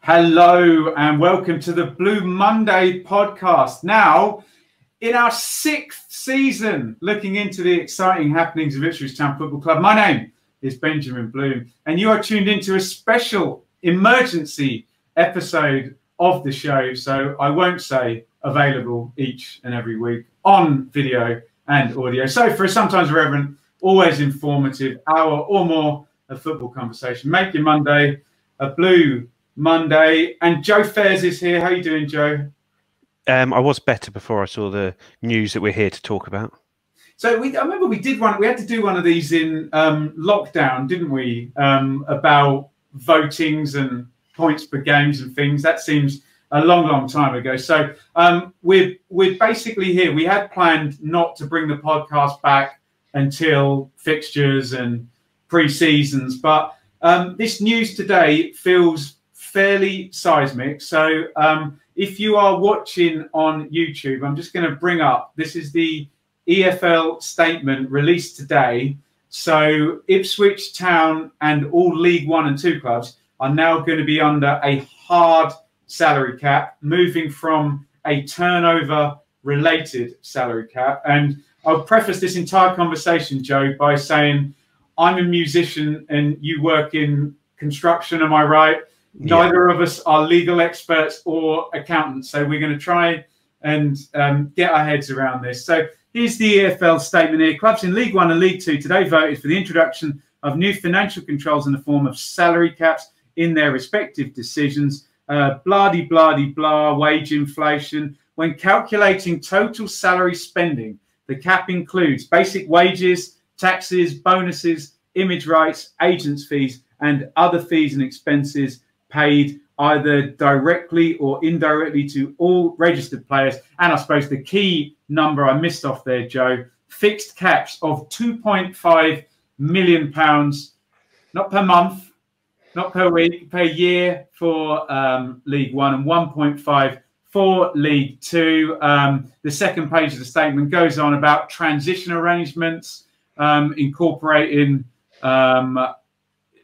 Hello and welcome to the Blue Monday podcast. Now, in our 6th season, looking into the exciting happenings of Ipswich Town Football Club. My name is Benjamin Bloom, and you are tuned into a special emergency episode of the show. So I won't say available each and every week on video and audio. So for a sometimes irreverent, always informative hour or more of football conversation, make your Monday a Blue Monday. And Joe Fairs is here. How you doing, Joe? I was better before I saw the news that we're here to talk about. So I remember we did one. We had to do one of these in lockdown, didn't we? About votings and points per games and things. That seems a long time ago. So we're basically here. We had planned not to bring the podcast back until fixtures and pre-seasons, but this news today feels fairly seismic. So if you are watching on YouTube, I'm just going to bring up, this is the EFL statement released today. So Ipswich Town and all League 1 and 2 clubs are now going to be under a hard salary cap, moving from a turnover related salary cap. And I'll preface this entire conversation, Joe, by saying I'm a musician and you work in construction, am I right? Neither of us are legal experts or accountants, so we're going to try and get our heads around this. So here's the EFL statement here. Clubs in League 1 and League 2 today voted for the introduction of new financial controls in the form of salary caps in their respective decisions. Blah-de-blah-de-blah, wage inflation. When calculating total salary spending, the cap includes basic wages, taxes, bonuses, image rights, agents' fees, and other fees and expenses paid either directly or indirectly to all registered players. And I suppose the key number I missed off there, Joe, fixed caps of £2.5 million, not per month, not per week, per year for League 1 and 1.5 for League 2. The second page of the statement goes on about transition arrangements, incorporating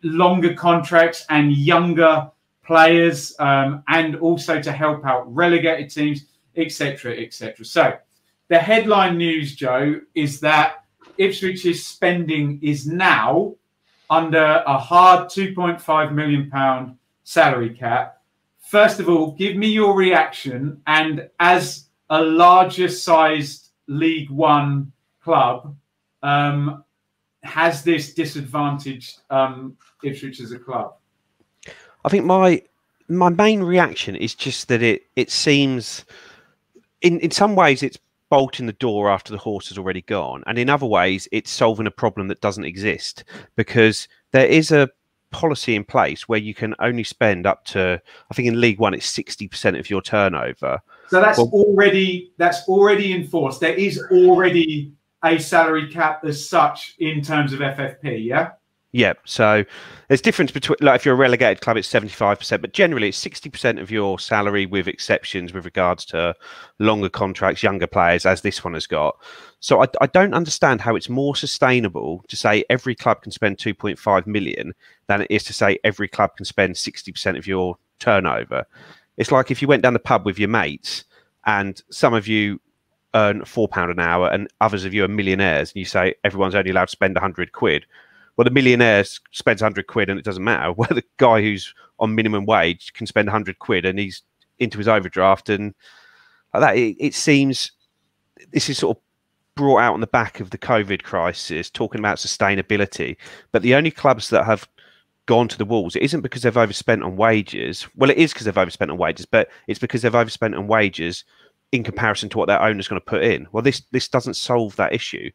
longer contracts and younger players, and also to help out relegated teams, etc., etc. So the headline news, Joe, is that Ipswich's spending is now under a hard £2.5 million salary cap. First of all, give me your reaction, and as a larger sized League 1 club, has this disadvantaged Ipswich as a club? I think my main reaction is just that it seems, in some ways, it's bolting the door after the horse has already gone, and in other ways, it's solving a problem that doesn't exist, because there is a policy in place where you can only spend up to, I think in League 1, it's 60% of your turnover. So that's already enforced. There is already a salary cap as such in terms of FFP, yeah? Yeah, so there's difference between, like, if you're a relegated club, it's 75%, but generally it's 60% of your salary, with exceptions with regards to longer contracts, younger players, as this one has got. So I don't understand how it's more sustainable to say every club can spend 2.5 million than it is to say every club can spend 60% of your turnover. It's like if you went down the pub with your mates and some of you earn £4 an hour and others of you are millionaires, and you say everyone's only allowed to spend 100 quid. Well, the millionaire spends 100 quid and it doesn't matter. Well, the guy who's on minimum wage can spend 100 quid and he's into his overdraft and like that. It seems this is sort of brought out on the back of the COVID crisis, talking about sustainability. But the only clubs that have gone to the walls, it isn't because they've overspent on wages. Well, it is because they've overspent on wages, but it's because they've overspent on wages in comparison to what their owner's going to put in. Well, this doesn't solve that issue.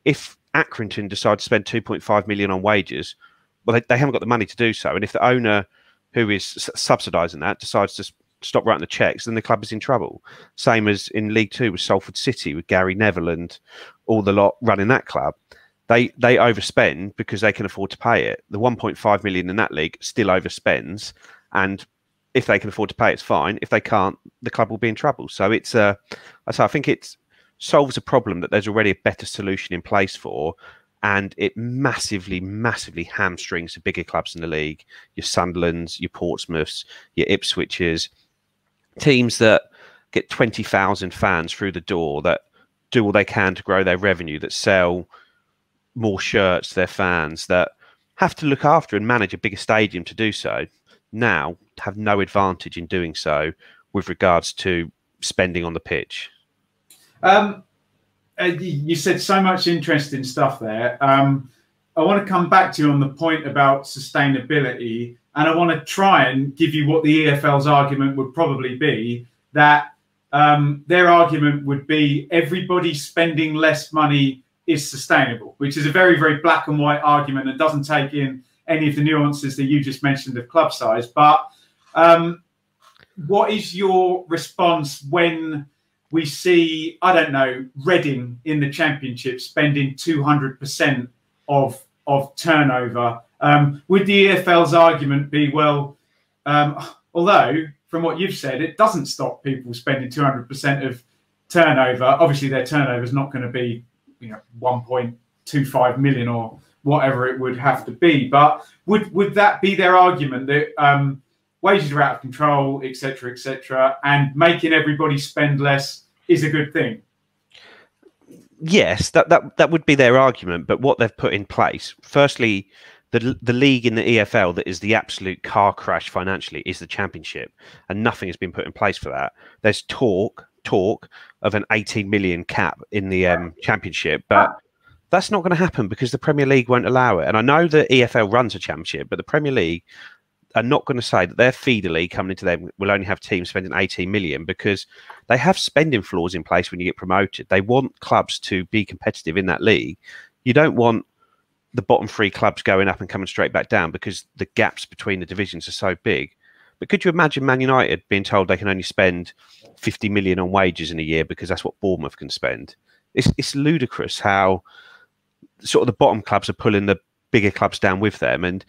If Accrington decide to spend 2.5 million on wages, well, they haven't got the money to do so. And if the owner, who is subsidising that, decides to stop writing the cheques, then the club is in trouble. Same as in League 2 with Salford City, with Gary Neville and all the lot running that club. They overspend because they can afford to pay it. The 1.5 million in that league still overspends, and if they can afford to pay, it's fine. If they can't, the club will be in trouble. So it's I think it solves a problem that there's already a better solution in place for, and it massively, massively hamstrings the bigger clubs in the league, your Sunderlands, your Portsmouths, your Ipswiches, teams that get 20,000 fans through the door, that do all they can to grow their revenue, that sell more shirts to their fans, that have to look after and manage a bigger stadium to do so, now have no advantage in doing so with regards to spending on the pitch. You said so much interesting stuff there. I want to come back to you on the point about sustainability, and I want to try and give you what the EFL's argument would probably be, that their argument would be everybody spending less money is sustainable, which is a very, very black and white argument and doesn't take in any of the nuances that you just mentioned of club size. But what is your response when we see, I don't know, Reading in the Championship spending 200% of turnover? Would the EFL's argument be, well, although from what you've said, it doesn't stop people spending 200% of turnover. Obviously, their turnover is not going to be, 1.25 million or whatever it would have to be. But would that be their argument, that wages are out of control, etc., and making everybody spend less is a good thing? Yes, that would be their argument. But what they've put in place, firstly, the league in the EFL that is the absolute car crash financially is the Championship, and nothing has been put in place for that. There's talk of an 18 million cap in the Championship, but that's not going to happen because the Premier League won't allow it. And I know the EFL runs a Championship, but the Premier League are not going to say that their feeder league coming into them will only have teams spending 18 million, because they have spending floors in place when you get promoted. They want clubs to be competitive in that league. You don't want the bottom three clubs going up and coming straight back down because the gaps between the divisions are so big. But could you imagine Man United being told they can only spend 50 million on wages in a year because that's what Bournemouth can spend? It's ludicrous how sort of the bottom clubs are pulling the bigger clubs down with them, and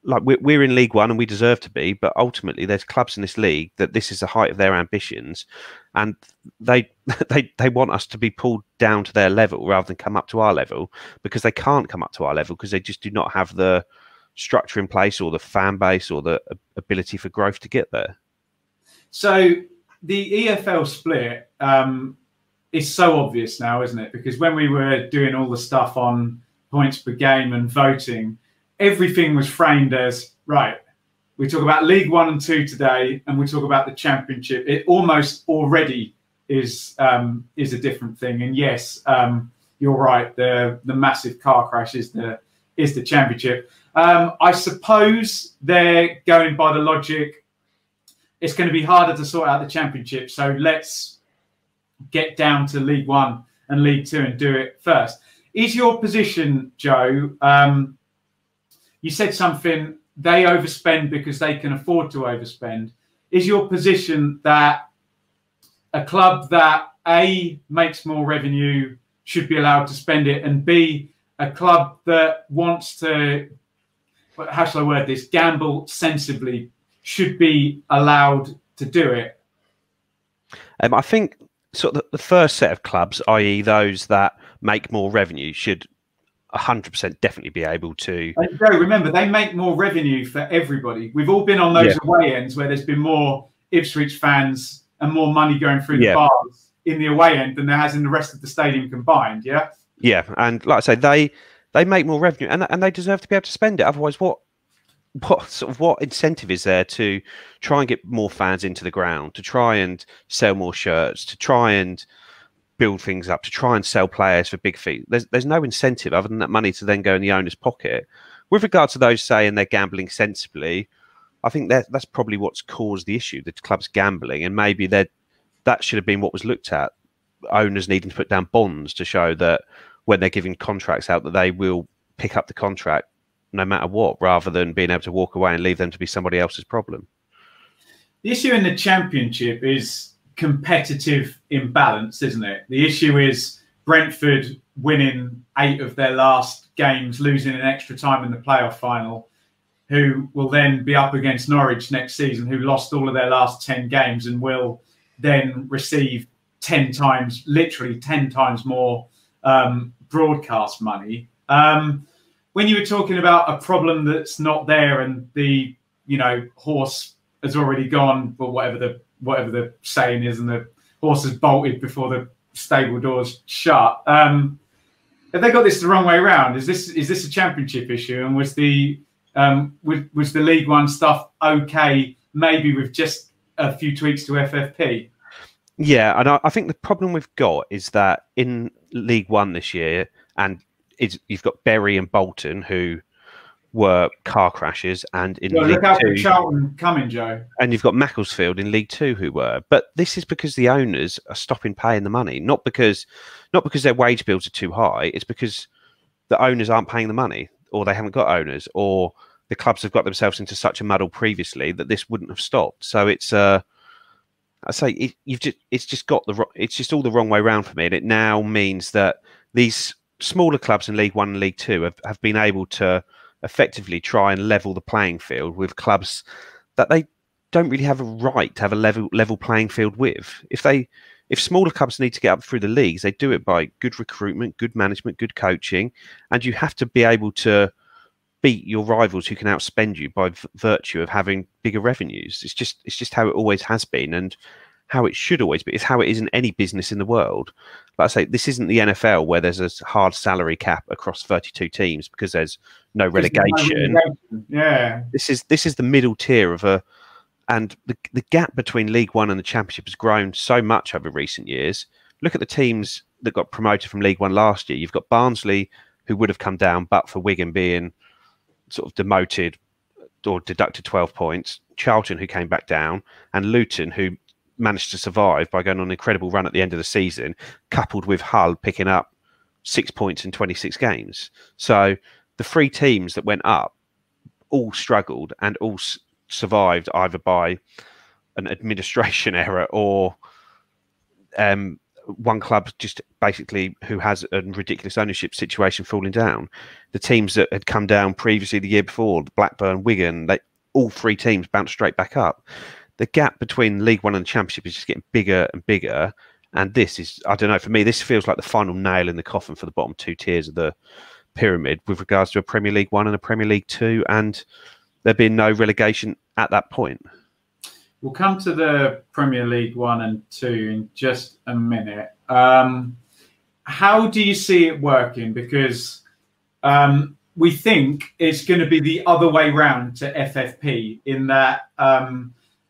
like we're in League One and we deserve to be, but ultimately there's clubs in this league that this is the height of their ambitions, and they want us to be pulled down to their level rather than come up to our level, because they can't come up to our level because they just do not have the structure in place or the fan base or the ability for growth to get there. So the EFL split is so obvious now, isn't it? Because when we were doing all the stuff on points per game and voting, everything was framed as, right, we talk about League 1 and 2 today, and we talk about the Championship. It almost already is a different thing. And yes, you're right, the massive car crash is the Championship. I suppose they're going by the logic, it's going to be harder to sort out the Championship, so let's get down to League 1 and League 2 and do it first. Is your position, Joe, you said something, they overspend because they can afford to overspend. Is your position that a club that A, makes more revenue should be allowed to spend it, and B, a club that wants to, how shall I word this, gamble sensibly should be allowed to do it? I think sort of the first set of clubs, i.e. those that make more revenue, should 100% definitely be able to. And Joe, remember, they make more revenue for everybody. We've all been on those away ends where there's been more Ipswich fans and more money going through the bars in the away end than there has in the rest of the stadium combined. Yeah. Yeah, and like I say, they make more revenue, and they deserve to be able to spend it. Otherwise, what incentive is there to try and get more fans into the ground, to try and sell more shirts, to try and build things up, to try and sell players for big fees? There's no incentive other than that money to then go in the owner's pocket. With regard to those saying they're gambling sensibly, I think that's probably what's caused the issue, the club's gambling, and maybe that should have been what was looked at. Owners needing to put down bonds to show that when they're giving contracts out that they will pick up the contract no matter what, rather than being able to walk away and leave them to be somebody else's problem. The issue in the Championship is competitive imbalance, isn't it? The issue is Brentford winning 8 of their last games, losing in extra time in the playoff final, who will then be up against Norwich next season, who lost all of their last 10 games and will then receive 10 times, literally 10 times more broadcast money. When you were talking about a problem that's not there and the horse has already gone, or whatever the saying is, and the horse has bolted before the stable doors shut. Have they got this the wrong way around? Is this a championship issue? And was the League One stuff okay? Maybe with just a few tweaks to FFP. Yeah, and I think the problem we've got is that in League One this year, and you've got Bury and Bolton who were car crashes, and in League look out Two, for Charlton coming, Joe. And you've got Macclesfield in League Two who were. But this is because the owners are stopping paying the money, not because their wage bills are too high. It's because the owners aren't paying the money, or they haven't got owners, or the clubs have got themselves into such a muddle previously that this wouldn't have stopped. So it's I say it's just all the wrong way around for me, and it now means that these smaller clubs in League One and League Two have been able to effectively try and level the playing field with clubs that they don't really have a right to have a level playing field with. If smaller clubs need to get up through the leagues, they do it by good recruitment, good management, good coaching, and you have to be able to beat your rivals who can outspend you by virtue of having bigger revenues. It's just how it always has been, and how it should always be. It's how it is in any business in the world. Like I say, this isn't the NFL where there's a hard salary cap across 32 teams because there's no relegation. Yeah, this is the middle tier of and the gap between League One and the Championship has grown so much over recent years. Look at the teams that got promoted from League One last year. You've got Barnsley, who would have come down but for Wigan being sort of demoted or deducted 12 points, Charlton, who came back down, and Luton, who managed to survive by going on an incredible run at the end of the season, coupled with Hull picking up 6 points in 26 games. So the three teams that went up all struggled and all survived either by an administration error or one club just basically who has a ridiculous ownership situation falling down. The teams that had come down previously the year before, Blackburn, Wigan, all three teams bounced straight back up. The gap between League One and the Championship is just getting bigger and bigger. And this is, I don't know, for me, this feels like the final nail in the coffin for the bottom two tiers of the pyramid with regards to a Premier League One and a Premier League Two, and there being no relegation at that point. We'll come to the Premier League One and Two in just a minute. How do you see it working? Because we think it's going to be the other way round to FFP in that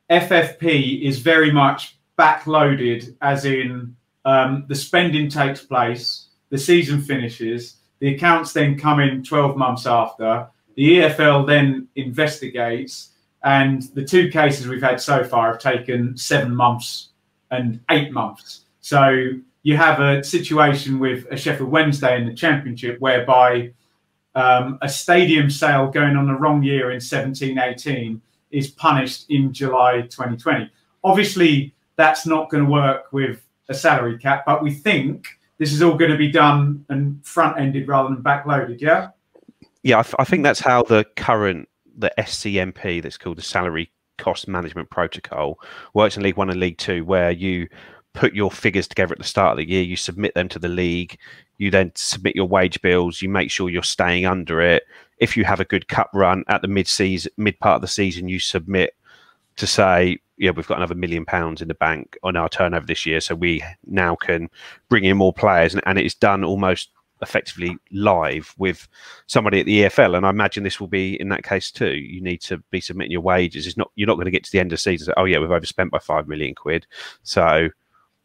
FFP is very much backloaded, as in the spending takes place, the season finishes, the accounts then come in 12 months after, the EFL then investigates, and the two cases we've had so far have taken 7 months and 8 months. So you have a situation with a Sheffield Wednesday in the Championship whereby a stadium sale going on the wrong year in 17-18 is punished in July 2020. Obviously, that's not going to work with a salary cap, but we think this is all going to be done and front-ended rather than backloaded, yeah? Yeah, I think that's how the SCMP, that's called the Salary Cost Management Protocol, works in League One and League Two, where you put your figures together at the start of the year, you submit them to the league, you then submit your wage bills, you make sure you're staying under it. If you have a good cup run at the mid part of the season, you submit to say, yeah, we've got another £1 million in the bank on our turnover this year, so we now can bring in more players, and it is done almost effectively live with somebody at the EFL. And I imagine this will be in that case too. You need to be submitting your wages. You're not going to get to the end of the season and say, oh yeah, we've overspent by £5 million. So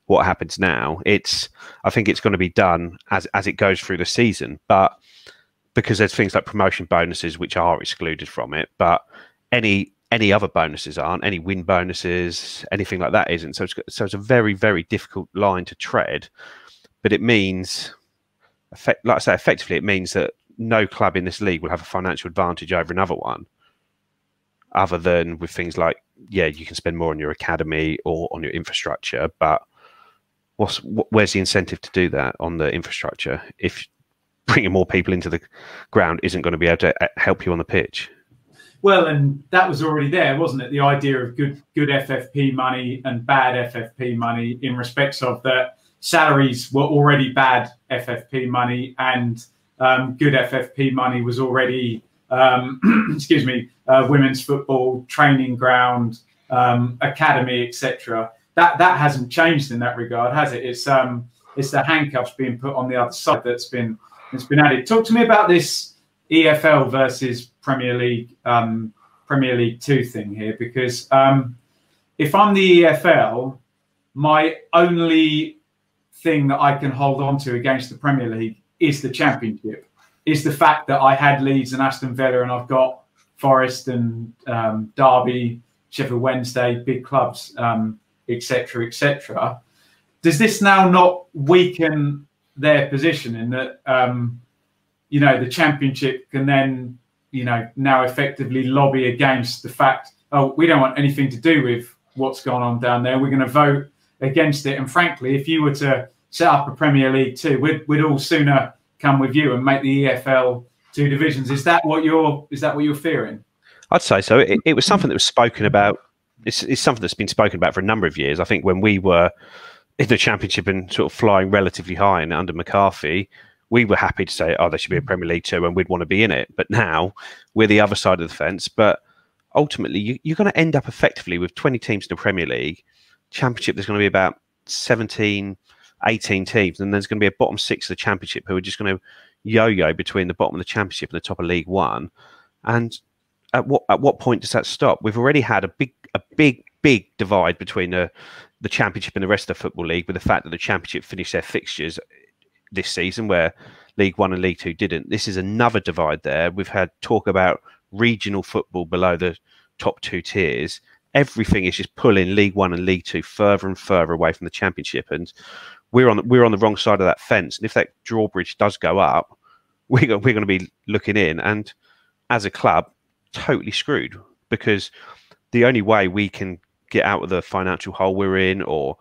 what happens now? I think it's going to be done as it goes through the season, but because there's things like promotion bonuses which are excluded from it, but any other bonuses aren't, any win bonuses, anything like that isn't. So it's a very, very difficult line to tread. But it means, like I say, effectively, it means that no club in this league will have a financial advantage over another one, other than with things like, yeah, you can spend more on your academy or on your infrastructure, but where's the incentive to do that on the infrastructure if bringing more people into the ground isn't going to be able to help you on the pitch? Well, and that was already there, wasn't it? The idea of good FFP money and bad FFP money in respects of that salaries were already bad FFP money, and good FFP money was already, excuse me, women's football, training ground, academy, etc. That hasn't changed in that regard, has it? It's the handcuffs being put on the other side that's been added. Talk to me about this EFL versus Premier League 2 thing here, because if I'm the EFL, my only thing that I can hold on to against the Premier League is the Championship, is the fact that I had Leeds and Aston Villa, and I've got Forest and Derby, Sheffield Wednesday, big clubs, etc., etc. Does this now not weaken their position in that, you know, the Championship can then, you know, now effectively lobby against the fact, oh, we don't want anything to do with what's gone on down there, we're going to vote against it? And frankly, if you were to set up a Premier League 2, we'd all sooner come with you and make the EFL 2 divisions. Is that what you're fearing? I'd say so. It was something that was spoken about. It's something that's been spoken about for a number of years. I think when we were in the Championship and sort of flying relatively high and under McCarthy, we were happy to say, oh, there should be a Premier League 2 and we'd want to be in it. But now we're the other side of the fence. But ultimately, you're going to end up effectively with 20 teams in the Premier League. Championship, there's going to be about 17, 18 teams. And there's going to be a bottom 6 of the Championship who are just going to yo-yo between the bottom of the Championship and the top of League One. And at what point does that stop? We've already had a big divide between the Championship and the rest of the Football League, with the fact that the Championship finished their fixtures this season where League One and League Two didn't. This is another divide there. We've had talk about regional football below the top 2 tiers. Everything is just pulling League One and League Two further and further away from the Championship, and we're on the wrong side of that fence. And if that drawbridge does go up, we're going to be looking in, and as a club, totally screwed, because the only way we can get out of the financial hole we're in or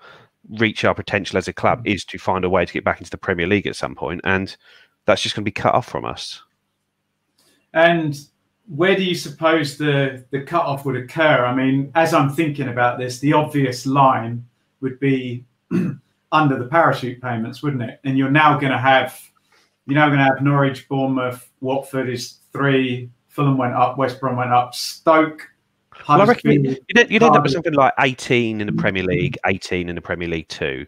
reach our potential as a club is to find a way to get back into the Premier League at some point, and that's just going to be cut off from us. And where do you suppose the cut-off would occur? I mean, as I'm thinking about this, the obvious line would be under the parachute payments, wouldn't it? And you're now going to have Norwich, Bournemouth, Watford is 3, Fulham went up, West Brom went up, Stoke. Well, I reckon you'd end up with something like 18 in the Premier League, 18 in the Premier League 2.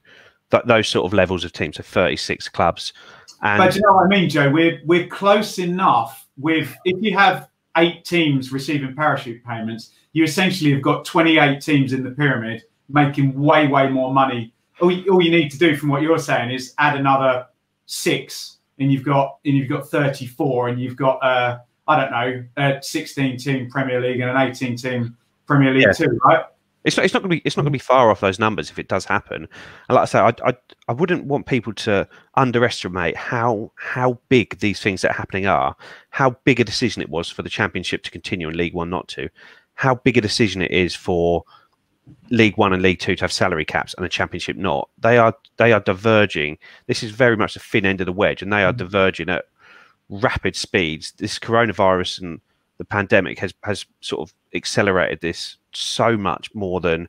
Those sort of levels of teams, so 36 clubs. But you know what I mean, Joe? We're close enough with, if you have 8 teams receiving parachute payments, you essentially have got 28 teams in the pyramid making way more money. All you need to do, from what you're saying, is add another 6, and you've got 34, and you've got I don't know, a 16-team Premier League and an 18-team Premier League 2, right? It's not going to be far off those numbers if it does happen. And like I say, I wouldn't want people to underestimate how big these things that are happening are. How big a decision it was for the Championship to continue and League One not to. How big a decision it is for League One and League Two to have salary caps and the Championship not. They are diverging. This is very much the thin end of the wedge, and they are diverging at rapid speeds. This coronavirus and the pandemic has sort of accelerated this so much more than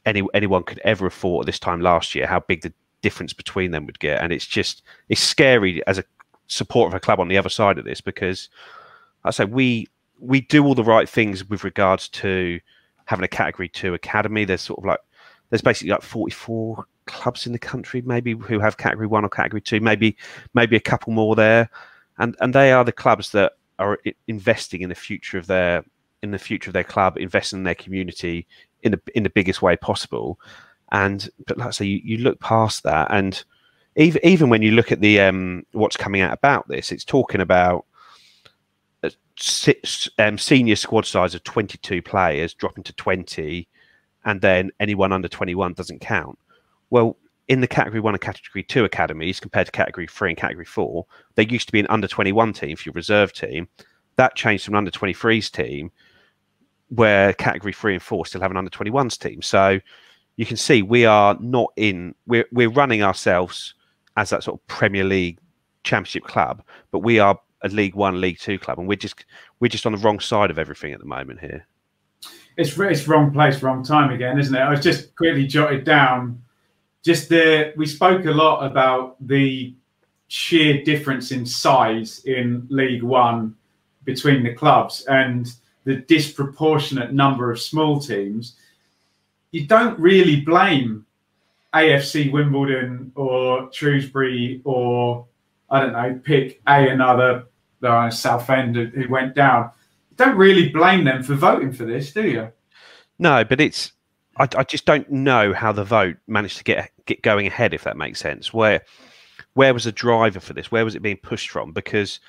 anyone could ever have thought at this time last year, how big the difference between them would get. And it's scary as a supporter of a club on the other side of this, because I say we do all the right things with regards to having a Category 2 academy. There's basically like 44 clubs in the country maybe who have Category 1 or Category 2, maybe a couple more there. And they are the clubs that are investing in the future of their club, investing in their community in the biggest way possible. But like I say, you look past that, and even when you look at the what's coming out about this, it's talking about senior squad size of 22 players dropping to 20, and then anyone under 21 doesn't count. Well, in the Category 1 and Category 2 academies, compared to Category 3 and Category 4, there used to be an under 21 team for your reserve team. That changed to an under 23s team, where Category 3 and 4 still have an under 21s team. So you can see we're running ourselves as that sort of Premier League Championship club, but we are a League 1, League 2 club, and we're just on the wrong side of everything at the moment here. It's wrong place, wrong time again, isn't it? I was just quickly jotted down we spoke a lot about the sheer difference in size in League One between the clubs and the disproportionate number of small teams. You don't really blame AFC Wimbledon or Shrewsbury or, I don't know, pick another Southend who went down. You don't really blame them for voting for this, do you? No, but I just don't know how the vote managed to get going ahead, if that makes sense. Where was the driver for this? Where was it being pushed from? Because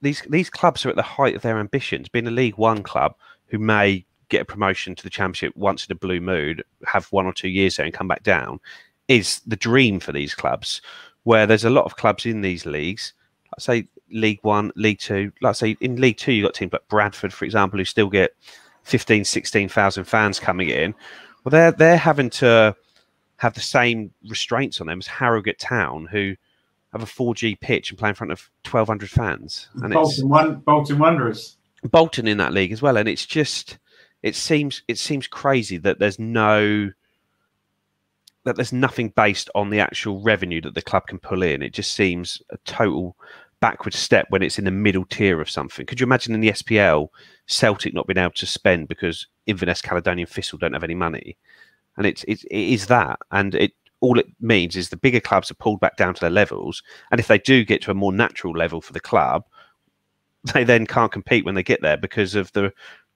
these clubs are at the height of their ambitions. Being a League One club who may get a promotion to the Championship once in a blue moon, have 1 or 2 years there and come back down, is the dream for these clubs. Where there's a lot of clubs in these leagues, let's say League One, League Two. Like say in League Two, you've got teams like Bradford, for example, who still get 15, 16,000 fans coming in. Well, they're having to have the same restraints on them as Harrogate Town, who have a 4G pitch and play in front of 1,200 fans. And Bolton Wanderers. Bolton in that league as well, and it's just it seems crazy that there's nothing based on the actual revenue that the club can pull in. It just seems a total backward step when it's in the middle tier of something. Could you imagine in the SPL Celtic not being able to spend because Inverness, Caledonian, Thistle don't have any money? And it is that, and all it means is the bigger clubs are pulled back down to their levels, and if they do get to a more natural level for the club, they then can't compete when they get there because of the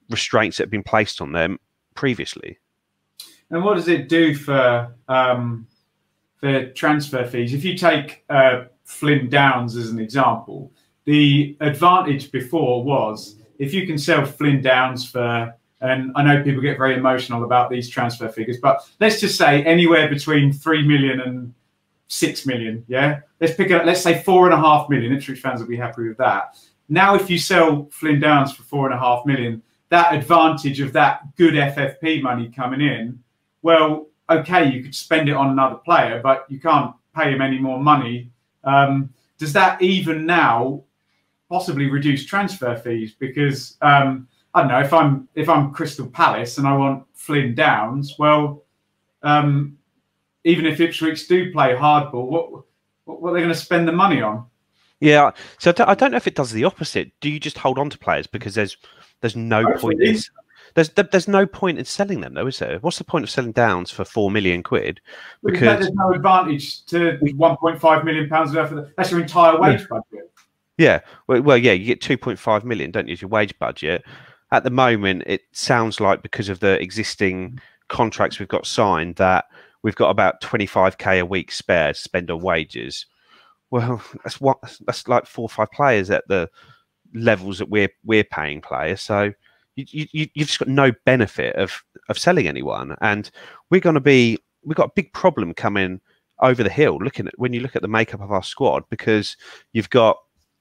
restraints that have been placed on them previously. And what does it do for transfer fees? If you take Flynn Downs as an example, the advantage before was if you can sell Flynn Downs for, and I know people get very emotional about these transfer figures, but let's just say anywhere between 3 million and 6 million. Yeah, let's say 4.5 million. Ipswich fans will be happy with that. Now, if you sell Flynn Downs for 4.5 million, that advantage of that good FFP money coming in, well, okay, you could spend it on another player, but you can't pay him any more money. Does that even now possibly reduce transfer fees? Because I don't know, if I'm Crystal Palace and I want Flynn Downs, well, even if Ipswich do play hardball, what are they going to spend the money on? Yeah, so I don't know if it does the opposite. Do you just hold on to players because there's no point in there's no point in selling them, though, is there? What's the point of selling Downs for 4 million quid? Because there's no advantage to 1.5 million pounds worth of that's your entire wage budget. Yeah, well, yeah, you get 2.5 million, don't you, as your wage budget. At the moment, it sounds like because of the existing contracts we've got signed that we've got about 25k a week spare to spend on wages. Well, that's like 4 or 5 players at the levels that we're paying players. So you've just got no benefit of selling anyone, and we've got a big problem coming over the hill. When you look at the makeup of our squad, because you've got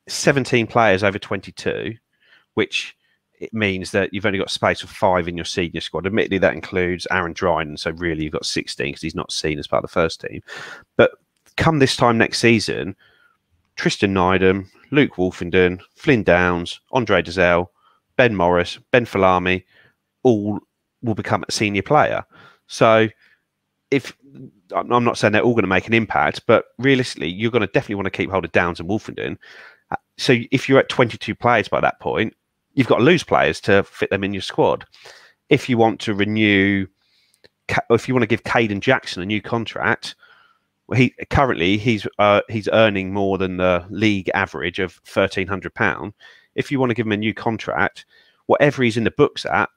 17 players over 22, which it means that you've only got space for 5 in your senior squad. Admittedly, that includes Aaron Dryden, so really you've got 16 because he's not seen as part of the first team. But come this time next season, Tristan Nydam, Luke Wolfenden, Flynn Downs, Andre Dazelle, Ben Morris, Ben Falami, all will become a senior player. So I'm not saying they're all going to make an impact, but realistically, you're going to definitely want to keep hold of Downs and Wolfenden. So if you're at 22 players by that point, you've got to lose players to fit them in your squad. If you want to renew, if you want to give Caden Jackson a new contract, well, he's earning more than the league average of £1,300. If you want to give him a new contract, whatever he's in the books at,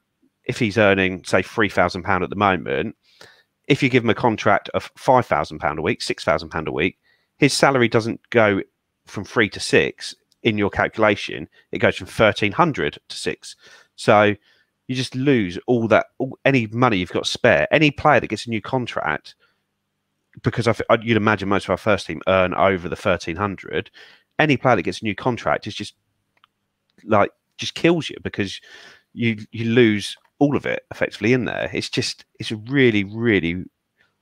if he's earning say £3,000 at the moment, if you give him a contract of £5,000 a week, £6,000 a week, his salary doesn't go from 3 to 6 in your calculation. It goes from 1,300 to 6. So you just lose any money you've got spare. Any player that gets a new contract, because you'd imagine most of our first team earn over the 1,300. Any player that gets a new contract is just kills you, because you lose all of it effectively in there. It's really, really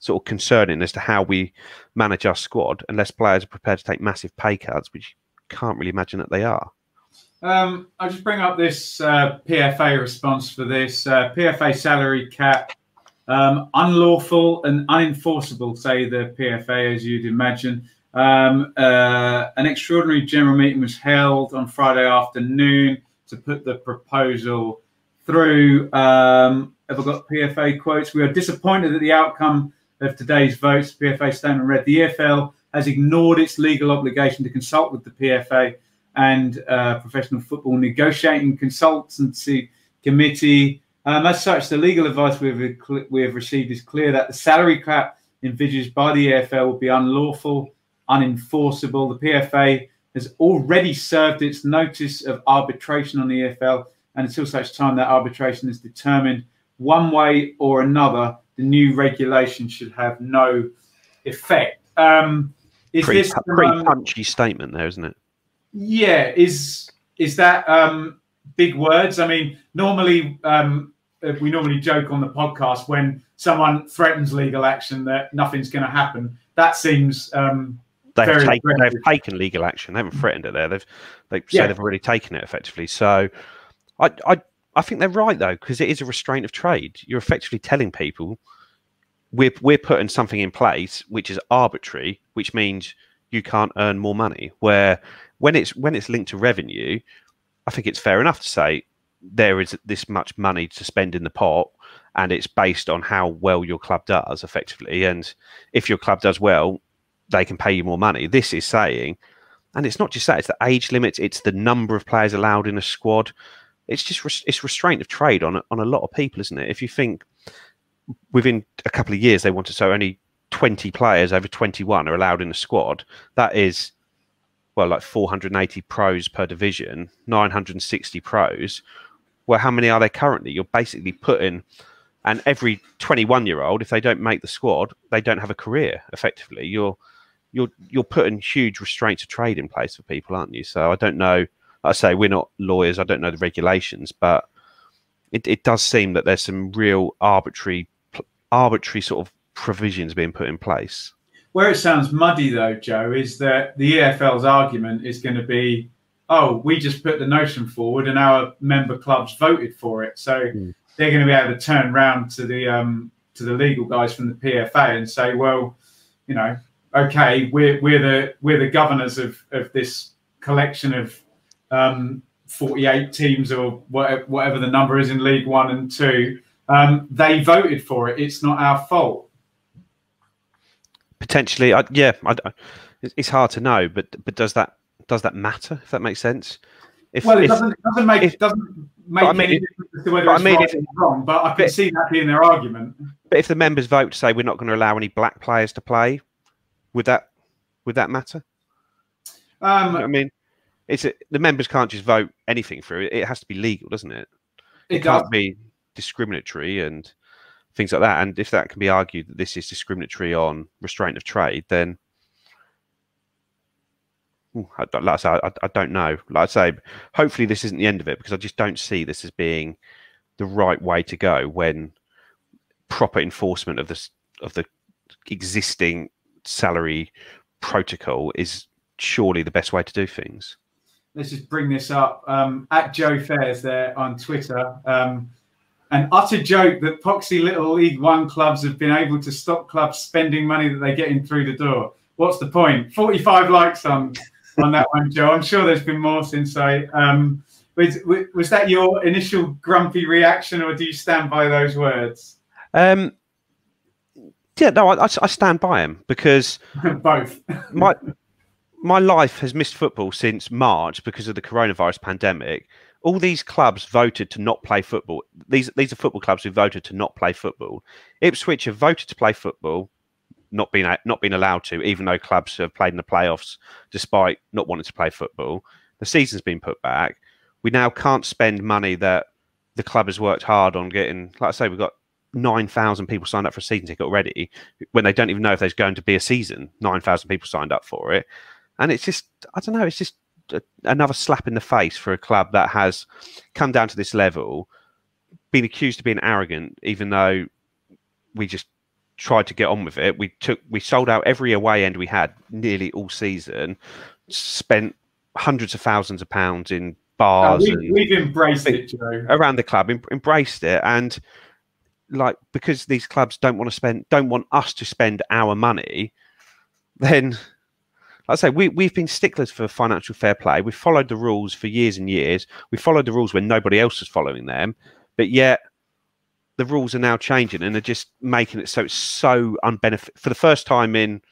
sort of concerning as to how we manage our squad unless players are prepared to take massive pay cuts, which you can't really imagine that they are. I'll just bring up this PFA response for this. PFA salary cap unlawful and unenforceable, say the PFA, as you'd imagine. An extraordinary general meeting was held on Friday afternoon to put the proposal through. Have I got PFA quotes? We are disappointed at the outcome of today's votes. The PFA statement read, the EFL has ignored its legal obligation to consult with the PFA and Professional Football Negotiating Consultancy Committee. As such, the legal advice we have received is clear that the salary cap envisaged by the EFL will be unlawful, unenforceable. The PFA has already served its notice of arbitration on the EFL, and until such time that arbitration is determined one way or another, the new regulation should have no effect. Pretty punchy statement there, isn't it? Yeah. Is that big words? I mean, normally we normally joke on the podcast when someone threatens legal action that nothing's going to happen. That seems they've taken legal action. They haven't threatened it there. They've they've already taken it effectively. So I think they're right though, because it is a restraint of trade. You're effectively telling people we're putting something in place which is arbitrary, which means you can't earn more money. Where when it's linked to revenue, I think it's fair enough to say there is this much money to spend in the pot, and it's based on how well your club does effectively. And if your club does well, they can pay you more money. This is saying, and it's not just that, it's the age limits, it's the number of players allowed in a squad. It's just it's restraint of trade on a lot of people, isn't it? If you think within a couple of years they want to, so only 20 players over 21 are allowed in a squad, that is, well, like 480 pros per division, 960 pros. Well, how many are there currently? You're basically putting, and every 21-year-old, if they don't make the squad, they don't have a career effectively. You're putting huge restraints of trade in place for people, aren't you? So I don't know. Like I say, we're not lawyers. I don't know the regulations, but it does seem that there's some real arbitrary sort of provisions being put in place. Where it sounds muddy, though, Joe, is that the EFL's argument is going to be, oh, we just put the notion forward and our member clubs voted for it. So they're going to be able to turn around to the legal guys from the PFA and say, well, you know, okay, we're the governors of this collection of 48 teams or whatever the number is in League 1 and 2. They voted for it. It's not our fault. Potentially, it's hard to know, but does that matter? If that makes sense. It doesn't make any difference to whether it's right or wrong. But I can see that being their argument. But if the members vote to say we're not going to allow any black players to play, would that matter? I mean, the members can't just vote anything through. It has to be legal, doesn't it? It can't be discriminatory and things like that. And if that can be argued that this is discriminatory on restraint of trade, then like I say, I don't know. Like I say, hopefully this isn't the end of it, because I just don't see this as being the right way to go when proper enforcement of the existing salary protocol is surely the best way to do things. Let's just bring this up. At Joe Fairs there on Twitter, an utter joke that poxy little League One clubs have been able to stop clubs spending money that they get in through the door. What's the point? 45 likes on that one, Joe. I'm sure there's been more since was that your initial grumpy reaction, or do you stand by those words? Yeah, no, I stand by them, because both. my life has missed football since March because of the coronavirus pandemic. All these clubs voted to not play football. These are football clubs who voted to not play football. Ipswich have voted to play football, not been allowed to, even though clubs have played in the playoffs despite not wanting to play football. The season's been put back. We now can't spend money that the club has worked hard on getting. Like I say, we've got 9,000 people signed up for a season ticket already, when they don't even know if there's going to be a season. 9,000 people signed up for it. And it's just, I don't know, it's just another slap in the face for a club that has come down to this level, been accused of being arrogant, even though we just tried to get on with it. We sold out every away end we had nearly all season, spent hundreds of thousands of pounds in bars. We've embraced it, Joe. Around the club, embraced it. And like, because these clubs don't want us to spend our money, then, like I say, we've been sticklers for financial fair play. We've followed the rules for years and years. We followed the rules when nobody else was following them, but yet the rules are now changing and they're just making it so it's so unbenefit. For the first time in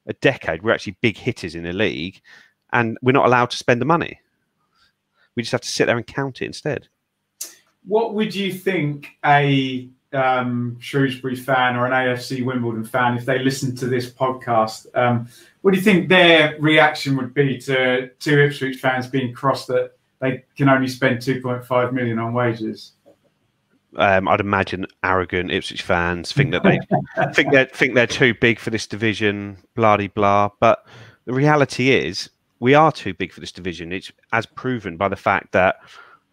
a decade, we're actually big hitters in the league, and we're not allowed to spend the money. We just have to sit there and count it instead. What would you think a Shrewsbury fan or an AFC Wimbledon fan, if they listened to this podcast, what do you think their reaction would be to Ipswich fans being cross that they can only spend 2.5 million on wages? I'd imagine arrogant Ipswich fans think that they think they're too big for this division, blah de blah. But the reality is, we are too big for this division. It's as proven by the fact that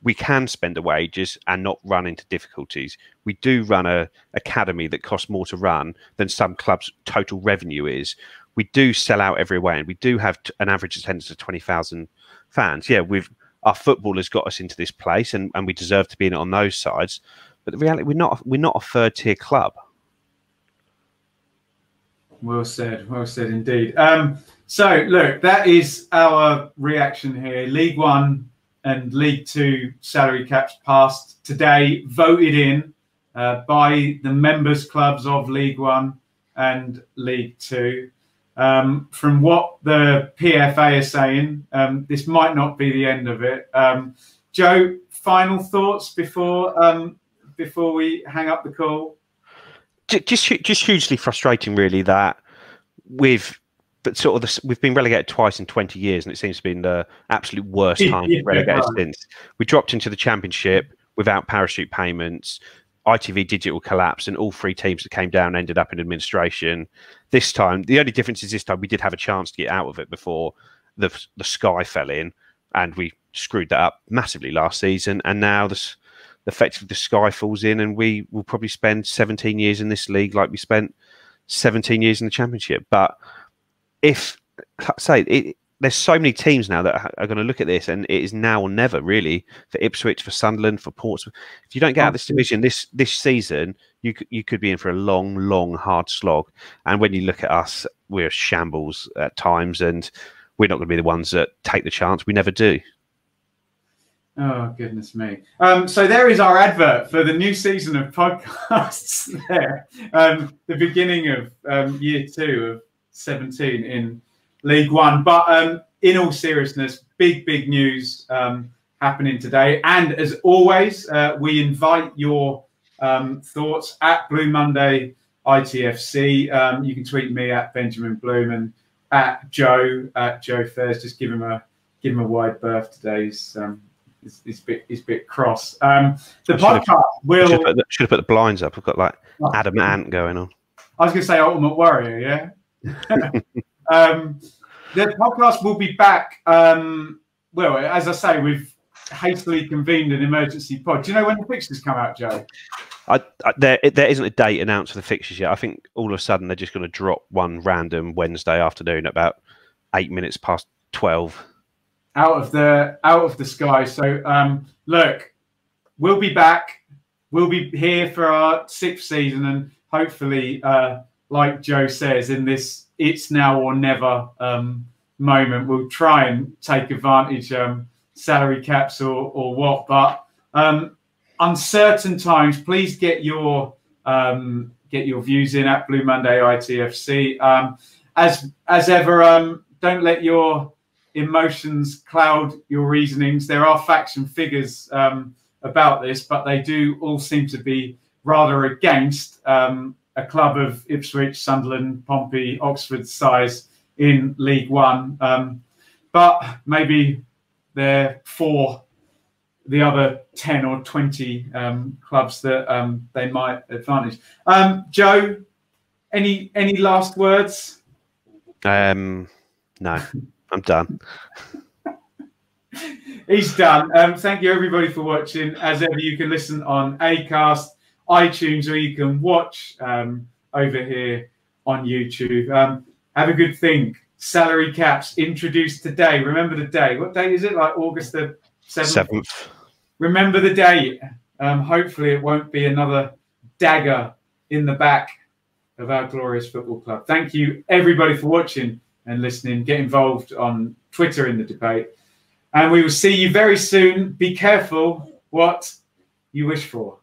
we can spend the wages and not run into difficulties. We do run a academy that costs more to run than some clubs' total revenue is. We do sell out every way, and we do have an average attendance of 20,000 fans. Yeah, our football has got us into this place, and we deserve to be in it on those sides. But the reality, we're not a third-tier club. Well said indeed. So, look, that is our reaction here. League One and League Two salary caps passed today, voted in by the members clubs of League One and League Two. From what the PFA is saying, this might not be the end of it. Joe, final thoughts before we hang up the call? Just hugely frustrating, really, that we've been relegated twice in 20 years, and it seems to be the absolute worst time relegated since. We dropped into the Championship without parachute payments, ITV Digital collapsed, and all three teams that came down ended up in administration. This time, the only difference is this time we did have a chance to get out of it before the sky fell in, and we screwed that up massively last season. And now effectively the sky falls in, and we will probably spend 17 years in this league like we spent 17 years in the Championship. But if, there's so many teams now that are going to look at this, and it is now or never, really, for Ipswich, for Sunderland, for Portsmouth. If you don't get out of this division this season, you could be in for a long, hard slog. And when you look at us, we're shambles at times, and we're not going to be the ones that take the chance. We never do. Oh, goodness me. So there is our advert for the new season of podcasts there. The beginning of year 2 of 17 in League One. But in all seriousness, big news happening today. And as always, we invite your thoughts at Blue Monday ITFC. You can tweet me at Benjamin Bloom and at Joe Fairs. Just give him a wide berth today. He's a bit cross. The podcast will should have put the blinds up. I've got like Adam Ant going on. I was going to say Ultimate Warrior, yeah. The podcast will be back. Well, as I say, we've hastily convened an emergency pod. Do you know when the fixtures come out, Joe? There isn't a date announced for the fixtures yet. I think all of a sudden they're just going to drop one random Wednesday afternoon at about 8 minutes past 12. Out of the sky. So look, we'll be back. We'll be here for our 6th season, and hopefully, like Joe says, in this it's now or never moment, we'll try and take advantage, salary caps or what. But uncertain times. Please get your views in at Blue Monday ITFC. As ever, don't let your emotions cloud your reasonings. There are facts and figures about this, but they do all seem to be rather against a club of Ipswich, Sunderland, Pompey, Oxford size in League One. But maybe they're for the other 10 or 20 clubs that they might advantage. Joe, any last words? No. I'm done. He's done. Thank you, everybody, for watching. As ever, you can listen on Acast, iTunes, or you can watch over here on YouTube. Have a good think. Salary caps introduced today. Remember the day. What day is it? Like August the 7th? Remember the date. Hopefully, it won't be another dagger in the back of our glorious football club. Thank you, everybody, for watching and listening. Get involved on Twitter in the debate. And we will see you very soon. Be careful what you wish for.